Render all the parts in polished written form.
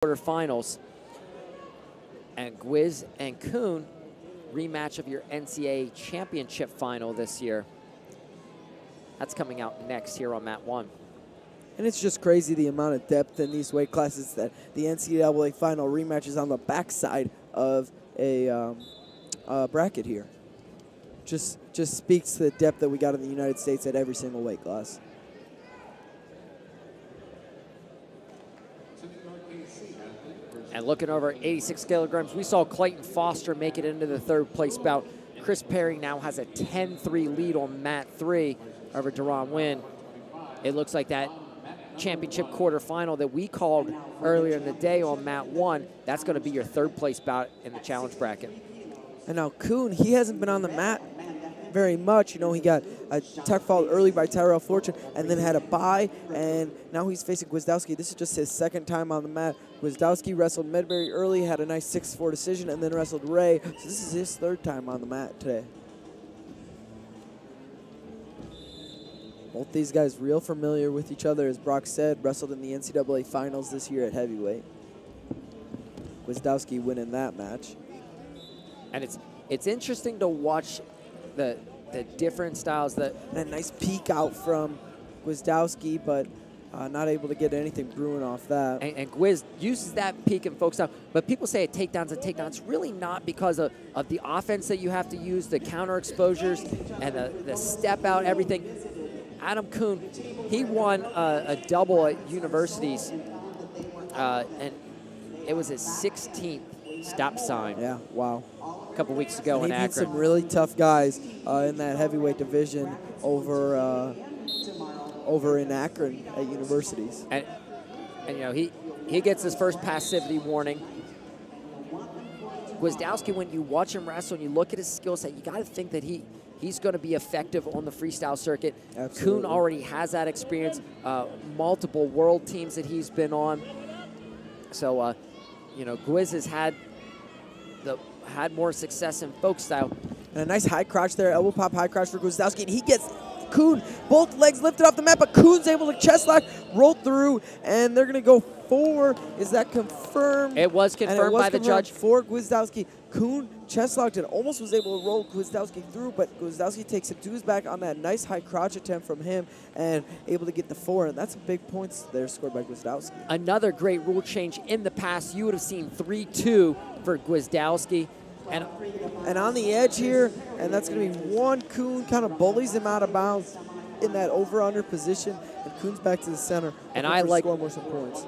quarterfinals. And Gwiz and Coon, rematch of your NCAA championship final this year. That's coming out next here on Mat 1. And it's just crazy the amount of depth in these weight classes that the NCAA final rematch is on the backside of a bracket here. Just speaks to the depth that we got in the United States at every single weight class. And looking over 86 kilograms, we saw Clayton Foster make it into the third place bout. Chris Perry now has a 10-3 lead on Mat 3 over Deron Wynn. It looks like that championship quarterfinal that we called earlier in the day on Mat 1, that's going to be your third place bout in the challenge bracket. And now Coon, he hasn't been on the mat very much. You know, he got a tech fall early by Tyrell Fortune and then had a bye, and now he's facing Gwiazdowski. This is just his second time on the mat. Gwiazdowski wrestled Medbury early, had a nice 6-4 decision, and then wrestled Ray. So this is his third time on the mat today. Both these guys real familiar with each other, as Brock said, wrestled in the NCAA finals this year at heavyweight. Gwiazdowski winning that match. And it's interesting to watch the different styles. And a nice peek out from Gwiazdowski, but not able to get anything brewing off that. And Gwiz uses that peek and focus out. But people say a takedown's a takedown. It's really not, because of the offense that you have to use, the counter exposures, and the step out, everything. Adam Coon, he won a double at universities, and it was his 16th stop sign. Yeah, wow. A couple weeks ago in Akron. He beat some really tough guys in that heavyweight division over in Akron at universities. And you know, he gets his first passivity warning. Gwiazdowski, when you watch him wrestle and you look at his skill set, you got to think that he's going to be effective on the freestyle circuit. Absolutely. Coon already has that experience, multiple world teams that he's been on. So, you know, Gwiz has had more success in folk style. And a nice high crotch there, elbow pop high crotch for Gwiazdowski, and he gets Coon, both legs lifted off the mat, but Coon's able to chest lock, roll through, and they're going to go forward. Is that confirmed? It was confirmed by the judge. For Gwiazdowski. Coon chest locked and almost was able to roll Gwiazdowski through, but Gwiazdowski takes him to his back on that nice high crotch attempt from him and able to get the 4, and that's some big points there scored by Gwiazdowski. Another great rule change. In the past, you would have seen 3-2 for Gwiazdowski. And on the edge here, and that's going to be one. Coon kind of bullies him out of bounds in that over-under position, and Coon's back to the center. And I like score more some points.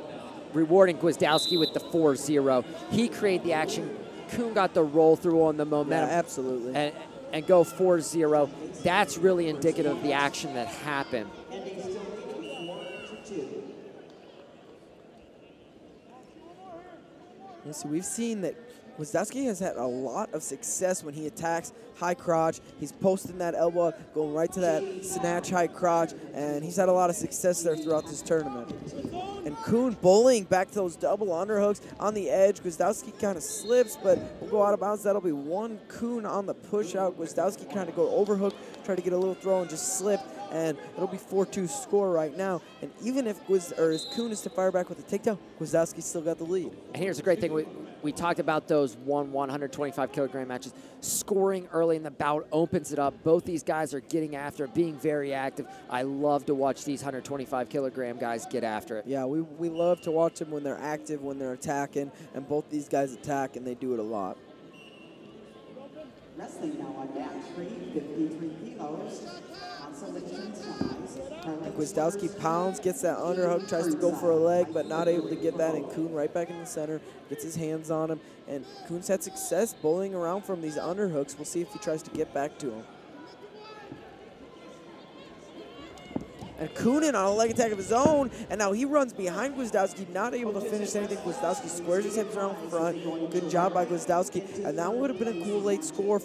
Rewarding Gwiazdowski with the 4-0. He created the action. Coon got the roll through on the momentum. Yeah, absolutely. And go 4-0. That's really indicative of the action that happened. Yeah, so we've seen that Gwiazdowski has had a lot of success when he attacks high crotch. He's posting that elbow up, going right to that snatch high crotch, and he's had a lot of success there throughout this tournament. And Coon bullying back to those double underhooks on the edge. Gwiazdowski kind of slips, but will go out of bounds. That'll be one. Coon on the push out. Gwiazdowski kind of go overhook, try to get a little throw and just slip, and it'll be 4-2 score right now. And even if Coon is to fire back with a takedown, Gwiazdowski still got the lead. And here's the great thing. We talked about those 125 kilogram matches. Scoring early in the bout opens it up. Both these guys are getting after it, being very active. I love to watch these 125 kilogram guys get after it. Yeah, we love to watch them when they're active, when they're attacking, and both these guys attack, and they do it a lot. Wrestling now on mat 3, 53 kilos. And Gwiazdowski pounds, gets that underhook, tries to go for a leg, but not able to get that, and Coon right back in the center, gets his hands on him, and Coon's had success bullying around from these underhooks. We'll see if he tries to get back to him. And Coon in on a leg attack of his own, and now he runs behind Gwiazdowski, not able to finish anything. Gwiazdowski squares his hips around front. Good job by Gwiazdowski. And that would have been a cool late score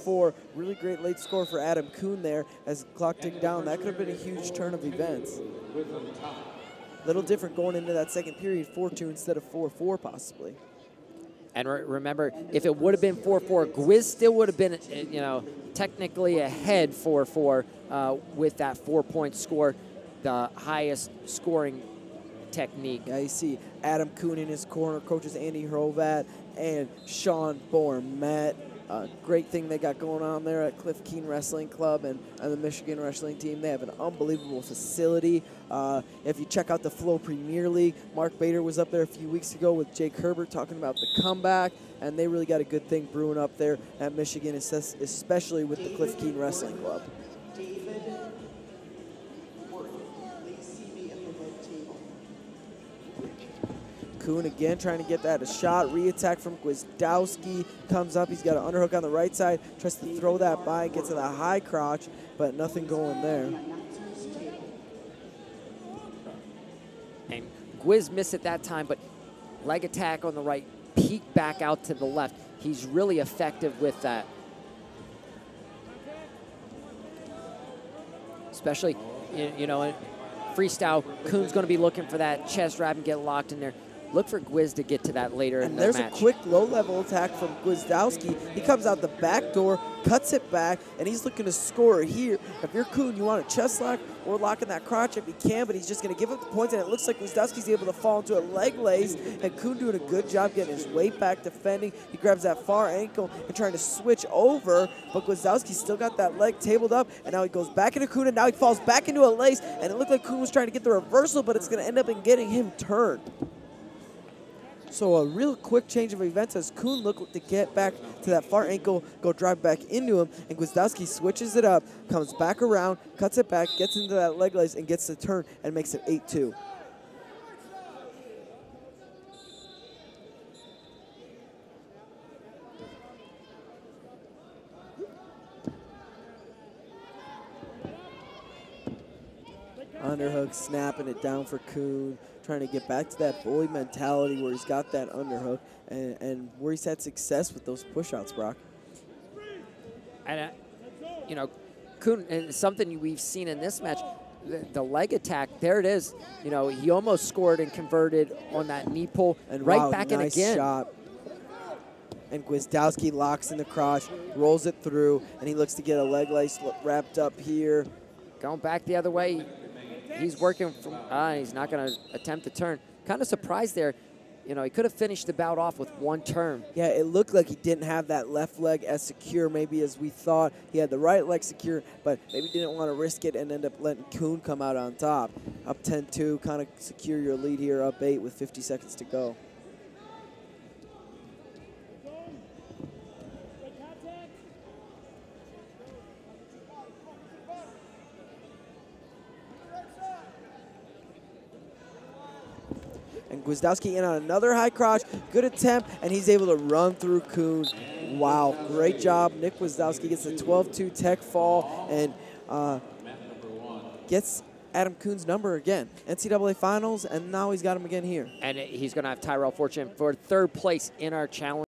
really great late score for Adam Coon there as the clock ticked down. That could have been a huge turn of events. Little different going into that second period, 4-2 instead of 4-4 possibly. And remember, if it would have been 4-4, Gwiz still would have been, you know, technically ahead 4-4 with that 4-point score. The highest scoring technique. Yeah, you see Adam Coon in his corner, coaches Andy Hrovat and Sean Bourmet. Great thing they got going on there at Cliff Keen Wrestling Club and the Michigan wrestling team. They have an unbelievable facility. If you check out the Flow Premier League, Mark Bader was up there a few weeks ago with Jake Herbert talking about the comeback, and they really got a good thing brewing up there at Michigan, especially with the Cliff Keen Wrestling Club. Coon again trying to get that a shot. Re-attack from Gwiazdowski. Comes up. He's got an underhook on the right side. Tries to throw that by. Gets to the high crotch, but nothing going there. And Gwiz missed at that time, but leg attack on the right. Peek back out to the left. He's really effective with that. Especially, you know, in freestyle, Coon's going to be looking for that chest wrap and get locked in there. Look for Gwiz to get to that later in the match. And there's a quick low-level attack from Gwiazdowski. He comes out the back door, cuts it back, and he's looking to score here. If you're Coon, you want a chest lock or locking that crotch if he can, but he's just going to give up the points, and it looks like Gwiazdowski's able to fall into a leg lace, and Coon doing a good job getting his weight back, defending. He grabs that far ankle and trying to switch over, but Gwiazdowski still got that leg tabled up, and now he goes back into Coon, and now he falls back into a lace, and it looked like Coon was trying to get the reversal, but it's going to end up in getting him turned. So a real quick change of events as Coon looked to get back to that far ankle, go drive back into him, and Gwiazdowski switches it up, comes back around, cuts it back, gets into that leg lace, and gets the turn and makes it 8-2. Underhook, snapping it down for Coon, trying to get back to that bully mentality where he's got that underhook and where he's had success with those push-outs, Brock. And, you know, Coon, and something we've seen in this match, the leg attack, there it is. You know, he almost scored and converted on that knee pull, and right wow, back nice in again. Shot. And Gwiazdowski locks in the crotch, rolls it through, and he looks to get a leg lace wrapped up here. Going back the other way. He's working from, he's not going to attempt to turn. Kind of surprised there. You know, he could have finished the bout off with one turn. Yeah, it looked like he didn't have that left leg as secure maybe as we thought. He had the right leg secure, but maybe didn't want to risk it and end up letting Coon come out on top. Up 10-2, kind of secure your lead here, up 8 with 50 seconds to go. And Gwiazdowski in on another high crotch. Good attempt, and he's able to run through Coon. Wow, great job. Nick Gwiazdowski gets a 12-2 tech fall and gets Adam Coon's number again. NCAA Finals, and now he's got him again here. And he's going to have Tyrell Fortune for third place in our challenge.